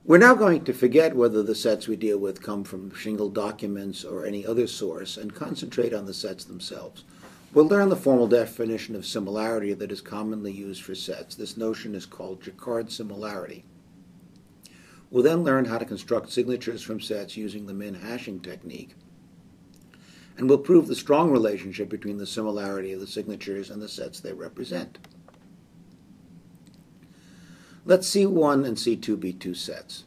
We're now going to forget whether the sets we deal with come from shingled documents or any other source and concentrate on the sets themselves. We'll learn the formal definition of similarity that is commonly used for sets. This notion is called Jacquard similarity. We'll then learn how to construct signatures from sets using the Minhashing technique. And we'll prove the strong relationship between the similarity of the signatures and the sets they represent. Let C1 and C2 be two sets.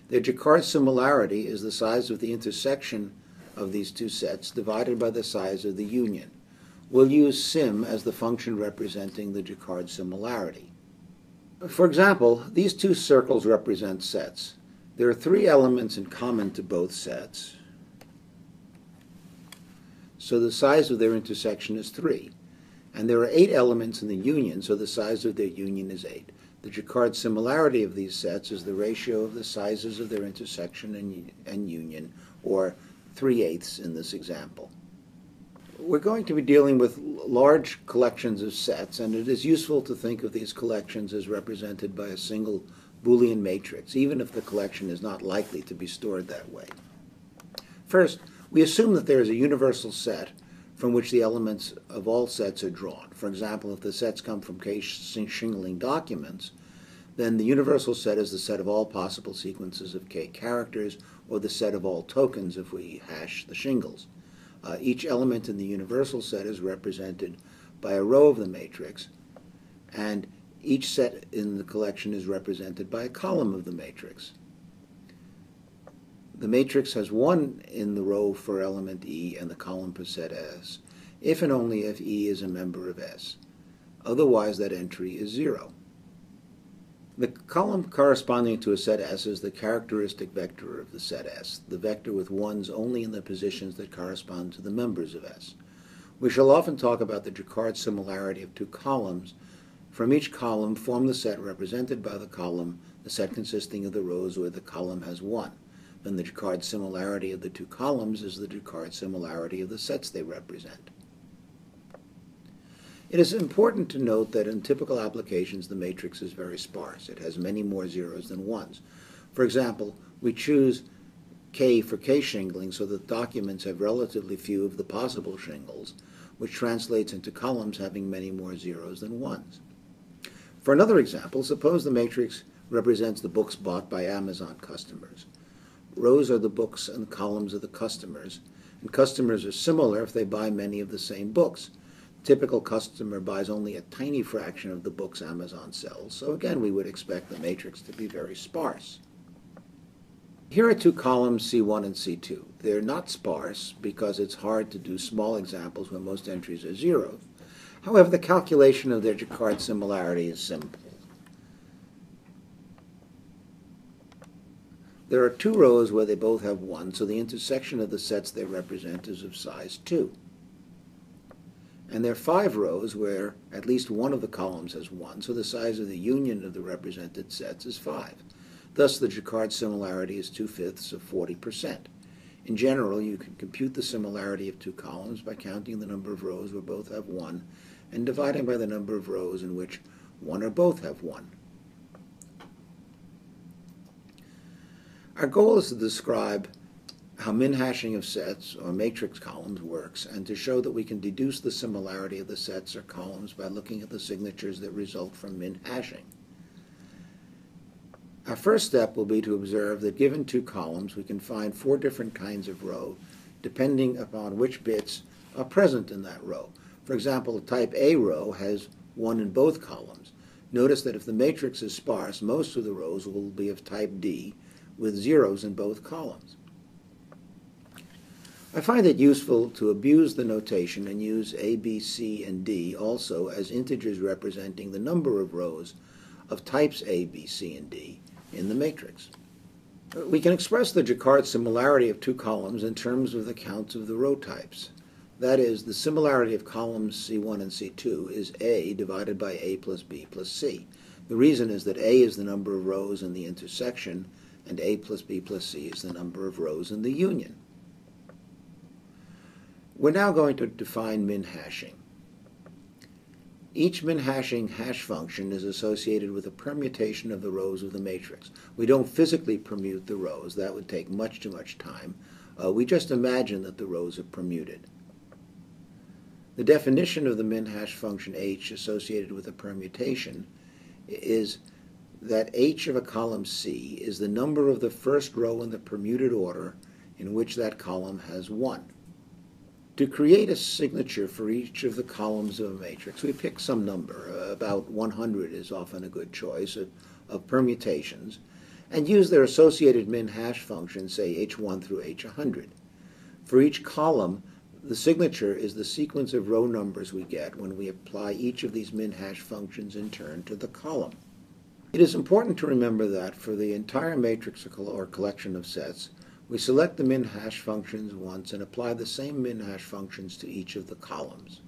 Their Jacquard similarity is the size of the intersection of these two sets divided by the size of the union. We'll use sim as the function representing the Jacquard similarity. For example, these two circles represent sets. There are three elements in common to both sets, so the size of their intersection is 3. And there are 8 elements in the union, so the size of their union is 8. The Jacquard similarity of these sets is the ratio of the sizes of their intersection and union, or 3/8 in this example. We're going to be dealing with large collections of sets, and it is useful to think of these collections as represented by a single Boolean matrix, even if the collection is not likely to be stored that way. First, we assume that there is a universal set from which the elements of all sets are drawn. For example, if the sets come from k-shingling documents, then the universal set is the set of all possible sequences of k characters, or the set of all tokens if we hash the shingles. Each element in the universal set is represented by a row of the matrix, and each set in the collection is represented by a column of the matrix. The matrix has 1 in the row for element E and the column for set S, if and only if E is a member of S. Otherwise, that entry is 0. The column corresponding to a set S is the characteristic vector of the set S, the vector with 1s only in the positions that correspond to the members of S. We shall often talk about the Jacquard similarity of two columns. From each column, form the set represented by the column, the set consisting of the rows where the column has 1. Then the Jacquard similarity of the two columns is the Jacquard similarity of the sets they represent. It is important to note that in typical applications the matrix is very sparse. It has many more zeros than ones. For example, we choose K for k-shingling so that documents have relatively few of the possible shingles, which translates into columns having many more zeros than ones. For another example, suppose the matrix represents the books bought by Amazon customers. Rows are the books and columns are the customers, and customers are similar if they buy many of the same books. Typical customer buys only a tiny fraction of the books Amazon sells, so again we would expect the matrix to be very sparse. Here are two columns C1 and C2. They're not sparse because it's hard to do small examples where most entries are zeros. However, the calculation of their Jacquard similarity is simple. There are 2 rows where they both have 1, so the intersection of the sets they represent is of size 2. And there are 5 rows where at least one of the columns has 1, so the size of the union of the represented sets is 5. Thus, the Jacquard similarity is 2/5 of 40%. In general, you can compute the similarity of two columns by counting the number of rows where both have 1 and dividing by the number of rows in which one or both have 1. Our goal is to describe how minhashing of sets or matrix columns works, and to show that we can deduce the similarity of the sets or columns by looking at the signatures that result from minhashing. Our first step will be to observe that given 2 columns, we can find 4 different kinds of row, depending upon which bits are present in that row. For example, type A row has 1 in both columns. Notice that if the matrix is sparse, most of the rows will be of type D, with zeros in both columns. I find it useful to abuse the notation and use A, B, C, and D also as integers representing the number of rows of types A, B, C, and D in the matrix. We can express the Jacquard similarity of 2 columns in terms of the counts of the row types. That is, the similarity of columns C1 and C2 is A divided by A plus B plus C. The reason is that A is the number of rows in the intersection, and A plus B plus C is the number of rows in the union. We're now going to define minhashing. Each Minhashing hash function is associated with a permutation of the rows of the matrix. We don't physically permute the rows. That would take much too much time. We just imagine that the rows are permuted. The definition of the min-hash function h associated with a permutation is that h of a column C is the number of the first row in the permuted order in which that column has 1. To create a signature for each of the columns of a matrix, we pick some number, about 100 is often a good choice, of permutations, and use their associated min-hash function, say h1 through h100. For each column, the signature is the sequence of row numbers we get when we apply each of these min-hash functions in turn to the column. It is important to remember that for the entire matrix or collection of sets, we select the min-hash functions once and apply the same min-hash functions to each of the columns.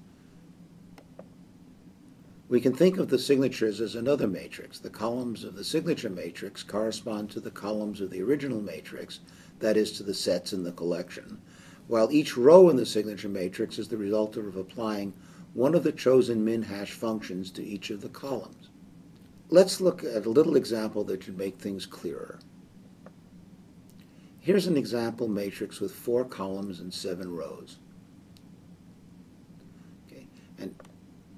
We can think of the signatures as another matrix. The columns of the signature matrix correspond to the columns of the original matrix, that is, to the sets in the collection, while each row in the signature matrix is the result of applying one of the chosen min-hash functions to each of the columns. Let's look at a little example that should make things clearer. Here's an example matrix with 4 columns and 7 rows. Okay. And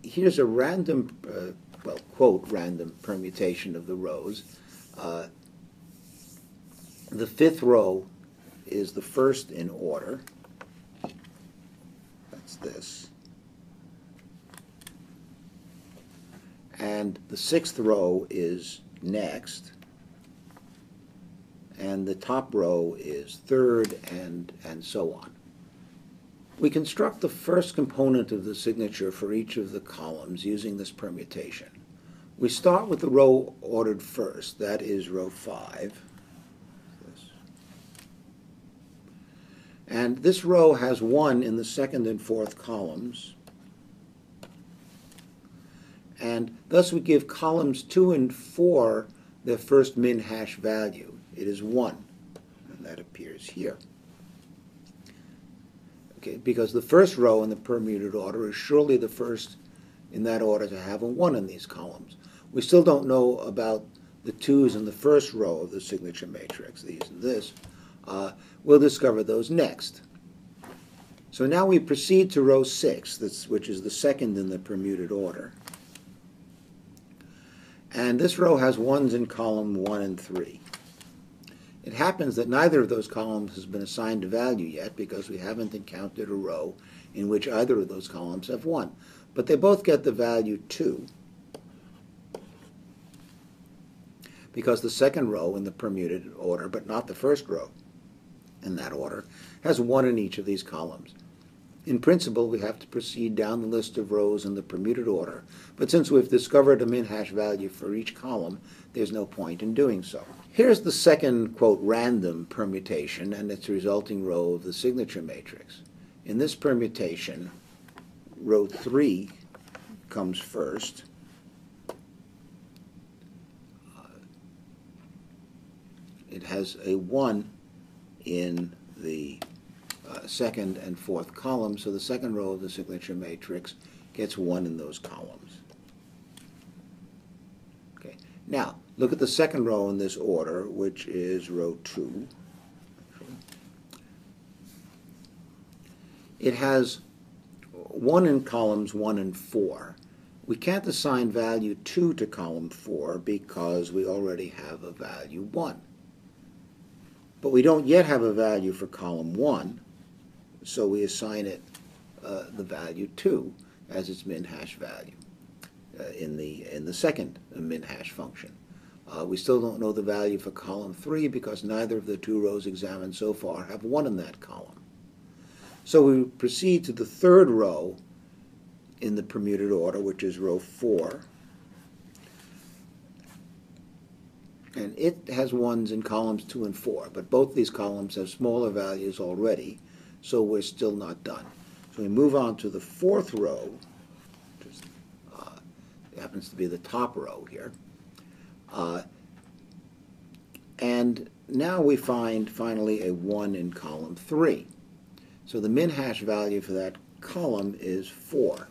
here's a random, quote, random permutation of the rows. The 5th row is the first in order. That's this. And the 6th row is next. And the top row is 3rd, and so on. We construct the first component of the signature for each of the columns using this permutation. We start with the row ordered first, that is row 5. And this row has 1 in the 2nd and 4th columns. And thus we give columns 2 and 4 their first min-hash value. It is 1, and that appears here. Okay, because the first row in the permuted order is surely the first in that order to have a 1 in these columns. We still don't know about the 2's in the first row of the signature matrix, these and this. We'll discover those next. So now we proceed to row 6, which is the second in the permuted order. And this row has 1's in column 1 and 3. It happens that neither of those columns has been assigned a value yet because we haven't encountered a row in which either of those columns have 1. But they both get the value 2 because the second row in the permuted order, but not the first row in that order, has 1 in each of these columns. In principle, we have to proceed down the list of rows in the permuted order, but since we've discovered a min-hash value for each column, there's no point in doing so. Here's the second, quote, random permutation and its resulting row of the signature matrix. In this permutation, row 3 comes first. It has a 1 in the 2nd and 4th column, so the second row of the signature matrix gets 1 in those columns. Okay. Now, look at the second row in this order, which is row 2. It has 1 in columns 1 and 4. We can't assign value 2 to column 4 because we already have a value 1. But we don't yet have a value for column 1, so we assign it the value 2 as its min-hash value in the second min-hash function. We still don't know the value for column 3 because neither of the 2 rows examined so far have 1 in that column. So we proceed to the third row in the permuted order, which is row 4. And it has 1's in columns 2 and 4, but both these columns have smaller values already, so we're still not done. So we move on to the 4th row, which is, happens to be the top row here. And now we find finally a 1 in column 3. So the min-hash value for that column is 4.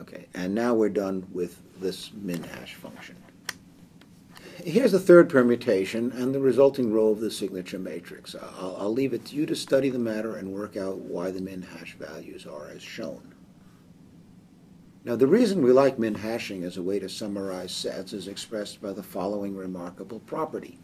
Okay, and now we're done with this min-hash function. Here's the third permutation and the resulting row of the signature matrix. I'll leave it to you to study the matter and work out why the min-hash values are as shown. Now, the reason we like min-hashing as a way to summarize sets is expressed by the following remarkable property.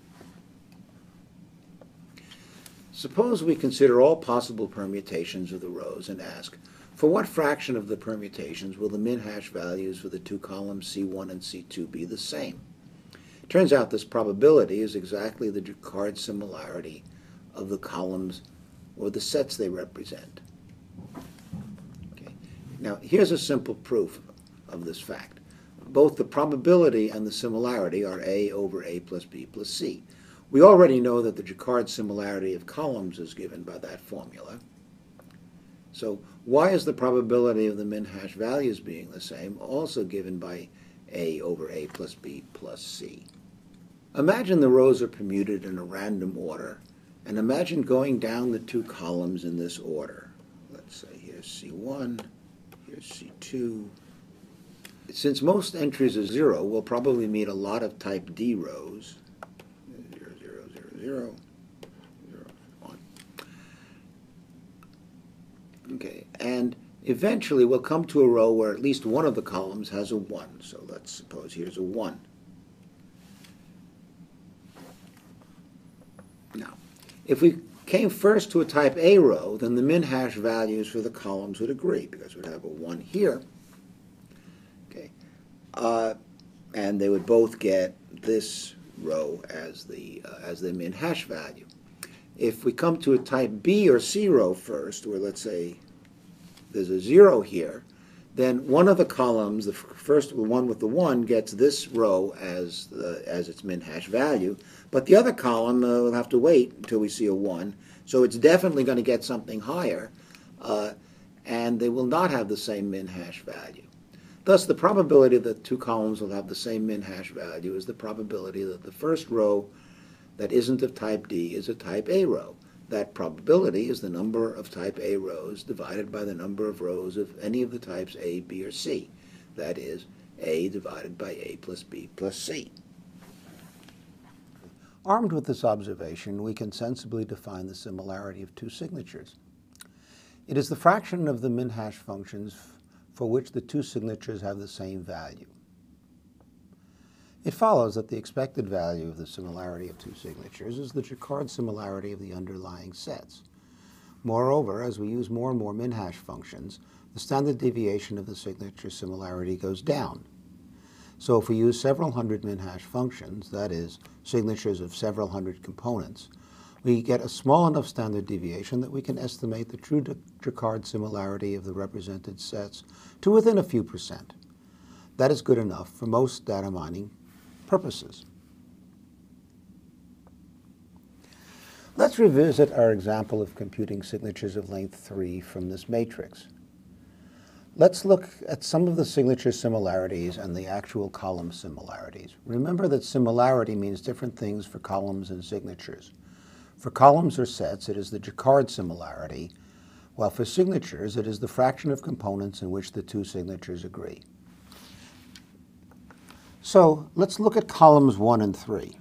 Suppose we consider all possible permutations of the rows and ask, for what fraction of the permutations will the min-hash values for the two columns C1 and C2 be the same? It turns out this probability is exactly the Jacquard similarity of the columns or the sets they represent. Okay. Now, here's a simple proof of this fact. Both the probability and the similarity are A over A plus B plus C. We already know that the Jacquard similarity of columns is given by that formula. So why is the probability of the min-hash values being the same also given by A over A plus B plus C? Imagine the rows are permuted in a random order, and imagine going down the two columns in this order. Let's say here's C1, here's C2. Since most entries are 0, we'll probably meet a lot of type D rows. 0, 0, 0, 0, 0, 1. Okay, and eventually we'll come to a row where at least one of the columns has a 1. So let's suppose here's a 1. Now, if we came first to a type A row, then the min-hash values for the columns would agree, because we'd have a 1 here. Okay, and they would both get this row as the min-hash value. If we come to a type B or C row first, where let's say there's a 0 here, then one of the columns, the first one with the 1, gets this row as its min-hash value, but the other column will have to wait until we see a 1, so it's definitely going to get something higher, and they will not have the same min-hash value. Thus, the probability that two columns will have the same min-hash value is the probability that the first row that isn't of type D is a type A row. That probability is the number of type A rows divided by the number of rows of any of the types A, B, or C. That is, A divided by A plus B plus C. Armed with this observation, we can sensibly define the similarity of two signatures. It is the fraction of the min-hash functions for which the two signatures have the same value. It follows that the expected value of the similarity of two signatures is the Jacquard similarity of the underlying sets. Moreover, as we use more and more min-hash functions, the standard deviation of the signature similarity goes down. So if we use several hundred min-hash functions, that is, signatures of several hundred components, we get a small enough standard deviation that we can estimate the true Jacquard similarity of the represented sets to within a few percent. That is good enough for most data mining purposes. Let's revisit our example of computing signatures of length 3 from this matrix. Let's look at some of the signature similarities and the actual column similarities. Remember that similarity means different things for columns and signatures. For columns or sets, it is the Jacquard similarity, while for signatures, it is the fraction of components in which the two signatures agree. So let's look at columns 1 and 3.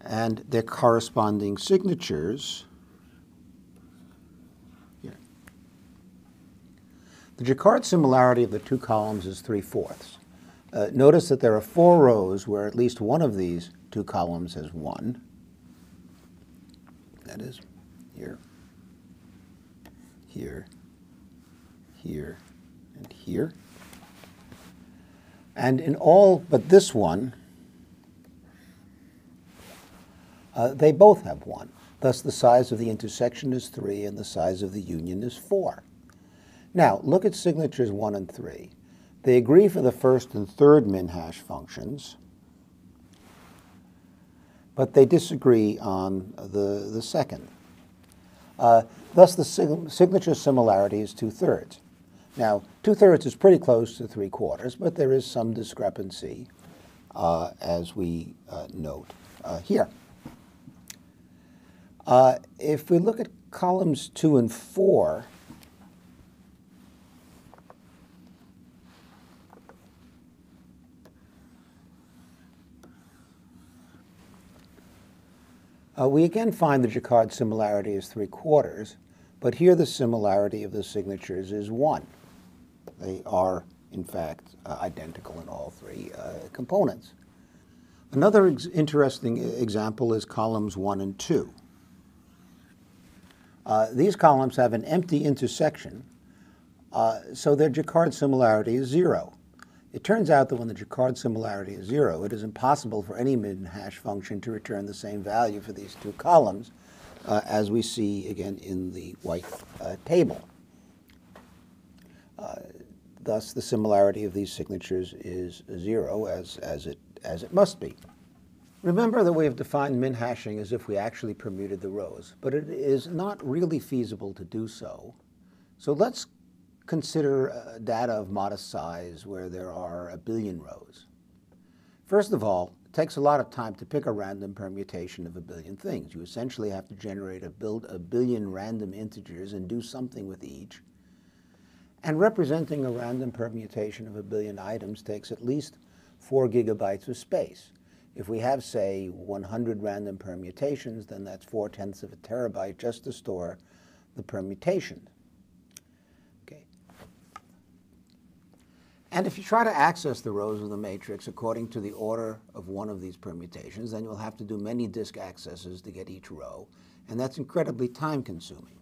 And their corresponding signatures. Here. The Jacquard similarity of the two columns is 3/4. Notice that there are 4 rows where at least one of these two columns has 1. That is here, here, here, and here. And in all but this one, they both have 1. Thus, the size of the intersection is 3 and the size of the union is 4. Now, look at signatures 1 and 3. They agree for the first and third min-hash functions, but they disagree on the second. Thus, the signature similarity is 2/3. Now, 2/3 is pretty close to 3/4, but there is some discrepancy, as we note here. If we look at columns 2 and 4 we again find the Jacquard similarity is 3/4, but here the similarity of the signatures is 1. They are, in fact, identical in all three components. Another interesting example is columns 1 and 2. These columns have an empty intersection, so their Jacquard similarity is 0. It turns out that when the Jacquard similarity is 0, it is impossible for any min-hash function to return the same value for these two columns, as we see again in the white table. Thus, the similarity of these signatures is 0, as it must be. Remember that we have defined min-hashing as if we actually permuted the rows, but it is not really feasible to do so. So let's consider data of modest size where there are 1 billion rows. First of all, it takes a lot of time to pick a random permutation of 1 billion things. You essentially have to generate a billion random integers and do something with each. And representing a random permutation of 1 billion items takes at least 4 gigabytes of space. If we have, say, 100 random permutations, then that's 4/10 of a terabyte just to store the permutation. Okay. And if you try to access the rows of the matrix according to the order of one of these permutations, then you'll have to do many disk accesses to get each row, and that's incredibly time-consuming.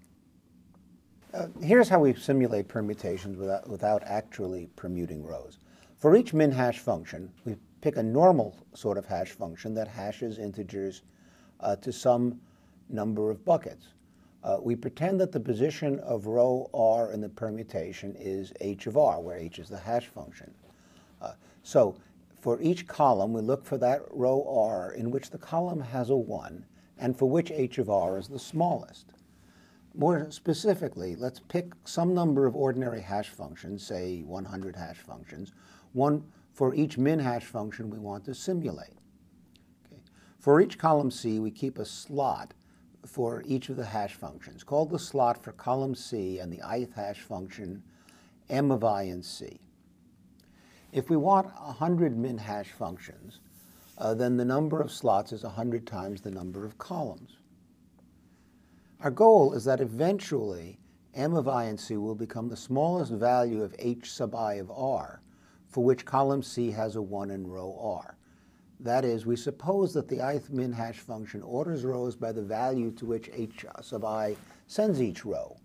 Here's how we simulate permutations without actually permuting rows. For each min-hash function, we pick a normal sort of hash function that hashes integers to some number of buckets. We pretend that the position of row R in the permutation is h of r, where h is the hash function. So for each column, we look for that row R in which the column has a 1, and for which h of r is the smallest. More specifically, let's pick some number of ordinary hash functions, say 100 hash functions, one for each min-hash function we want to simulate. Okay. For each column C, we keep a slot for each of the hash functions, called the slot for column C and the ith hash function m of I in C. If we want 100 min-hash functions, then the number of slots is 100 times the number of columns. Our goal is that eventually m of I in C will become the smallest value of h sub I of r, for which column C has a 1 in row R. That is, we suppose that the ith min-hash function orders rows by the value to which h sub I sends each row.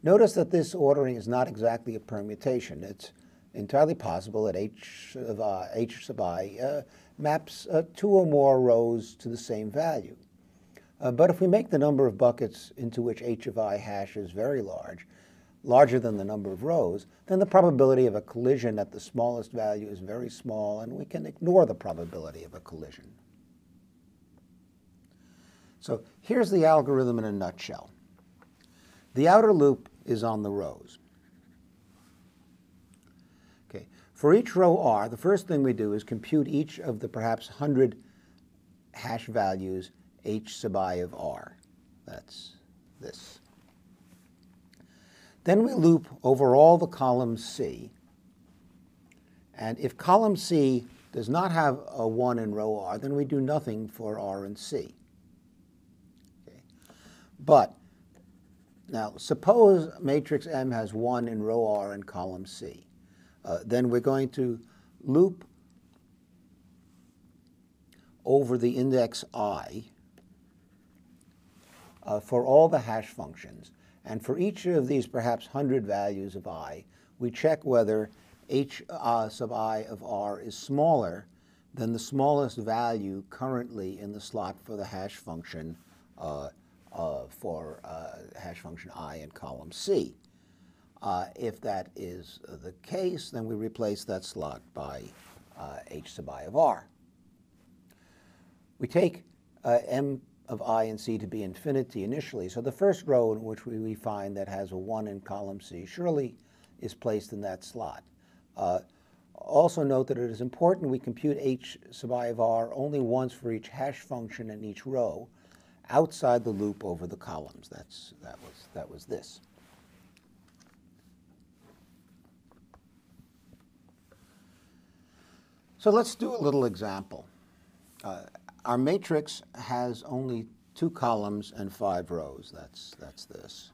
Notice that this ordering is not exactly a permutation. It's entirely possible that h sub I maps 2 or more rows to the same value. But if we make the number of buckets into which h of I hashes very large, larger than the number of rows, then the probability of a collision at the smallest value is very small, and we can ignore the probability of a collision. So here's the algorithm in a nutshell. The outer loop is on the rows. Okay. For each row R, the first thing we do is compute each of the perhaps 100 hash values h sub I of r. That's this. Then we loop over all the columns C, and if column C does not have a 1 in row R, then we do nothing for R and C. Okay. But now suppose matrix M has 1 in row R in column C. Then we're going to loop over the index I for all the hash functions. And for each of these perhaps 100 values of I, we check whether h sub I of r is smaller than the smallest value currently in the slot for the hash function hash function I in column C. If that is the case, then we replace that slot by h sub I of r. We take m of I and C to be infinity initially. So the first row in which we find that has a 1 in column C surely is placed in that slot. Also note that it is important we compute h sub I of r only once for each hash function in each row, outside the loop over the columns. That was this. So let's do a little example. Our matrix has only 2 columns and 5 rows. That's this.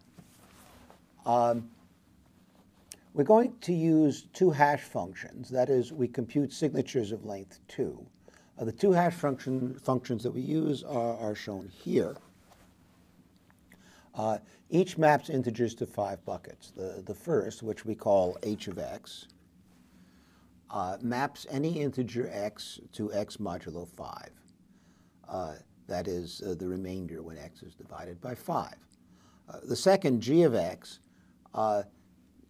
We're going to use 2 hash functions. That is, we compute signatures of length 2. The 2 hash functions that we use are shown here. Each maps integers to 5 buckets. The first, which we call h of x, maps any integer x to x modulo 5. That is the remainder when x is divided by 5. The second, g of x,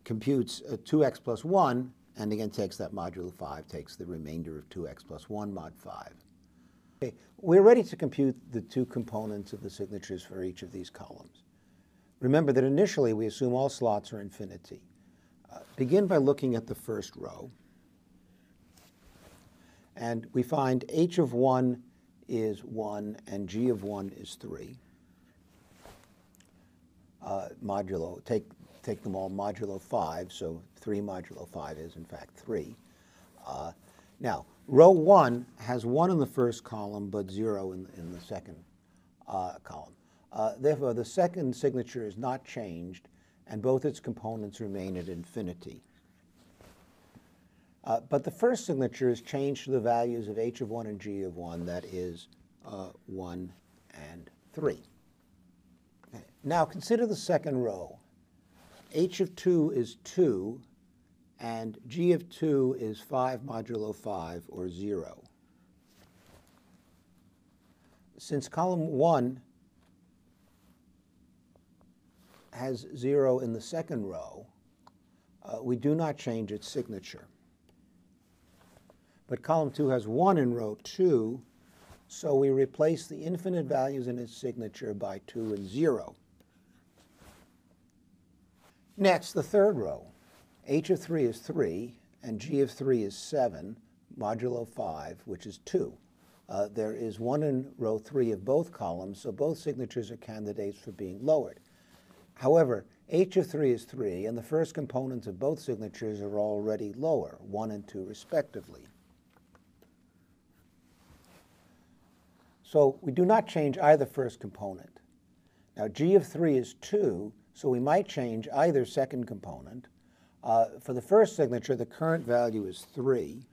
computes 2x plus 1, and again takes that modulo 5, takes the remainder of 2x plus 1 mod 5. Okay, we're ready to compute the 2 components of the signatures for each of these columns. Remember that initially we assume all slots are infinity. Begin by looking at the first row. And we find h of 1 is 1 and g of 1 is 3. Modulo, take them all modulo 5, so 3 modulo 5 is in fact 3. Now, row 1 has 1 in the first column but 0 in the second column. Therefore, the second signature is not changed, and both its components remain at infinity. But the first signature is changed to the values of h of 1 and g of 1, that is 1 and 3. Okay. Now consider the second row. H of 2 is 2, and g of 2 is 5 modulo 5, or 0. Since column 1 has 0 in the second row, we do not change its signature. But column 2 has 1 in row 2, so we replace the infinite values in its signature by 2 and 0. Next, the third row. H of 3 is 3, and g of 3 is 7, modulo 5, which is 2. There is 1 in row 3 of both columns, so both signatures are candidates for being lowered. However, h of 3 is 3, and the first components of both signatures are already lower, 1 and 2 respectively. So we do not change either first component. Now, g of 3 is 2, so we might change either second component. For the first signature, the current value is 3,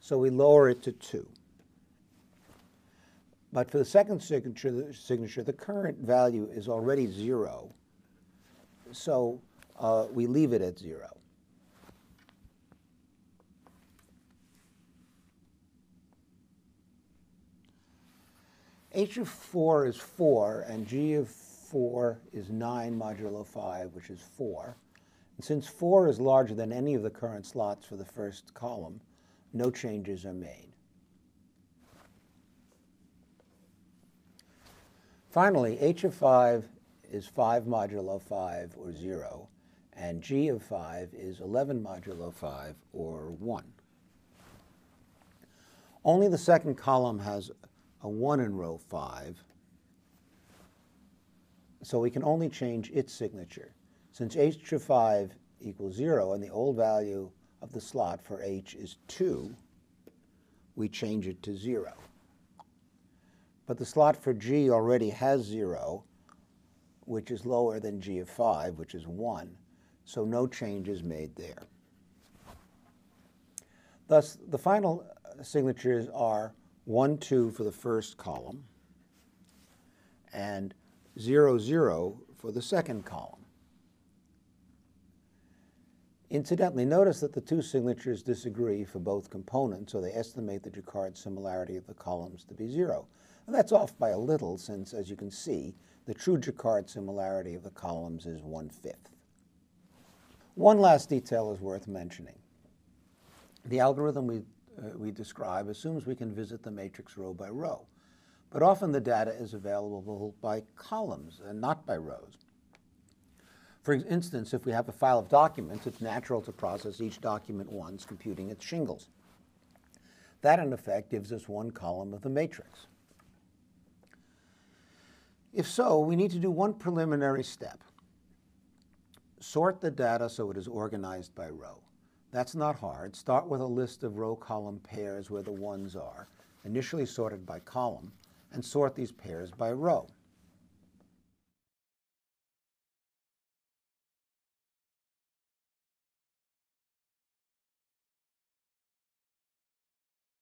so we lower it to 2. But for the second signature, the current value is already 0, so we leave it at 0. H of 4 is 4, and g of 4 is 9 modulo 5, which is 4. And since 4 is larger than any of the current slots for the first column, no changes are made. Finally, h of 5 is 5 modulo 5, or 0, and g of 5 is 11 modulo 5, or 1. Only the second column has a 1 in row 5, so we can only change its signature. Since h of 5 equals 0 and the old value of the slot for h is 2, we change it to 0. But the slot for g already has 0, which is lower than g of 5, which is 1, so no change is made there. Thus, the final signatures are 1, 2 for the first column, and 0, 0 for the second column. Incidentally, notice that the two signatures disagree for both components, so they estimate the Jacquard similarity of the columns to be 0. And that's off by a little, since, as you can see, the true Jacquard similarity of the columns is 1/5. One last detail is worth mentioning. The algorithm we describe assumes we can visit the matrix row by row, but often the data is available by columns and not by rows. For instance, if we have a file of documents, it's natural to process each document once, computing its shingles. That, in effect, gives us one column of the matrix. If so, we need to do one preliminary step. Sort the data so it is organized by row. That's not hard. Start with a list of row-column pairs where the ones are, initially sorted by column, and sort these pairs by row.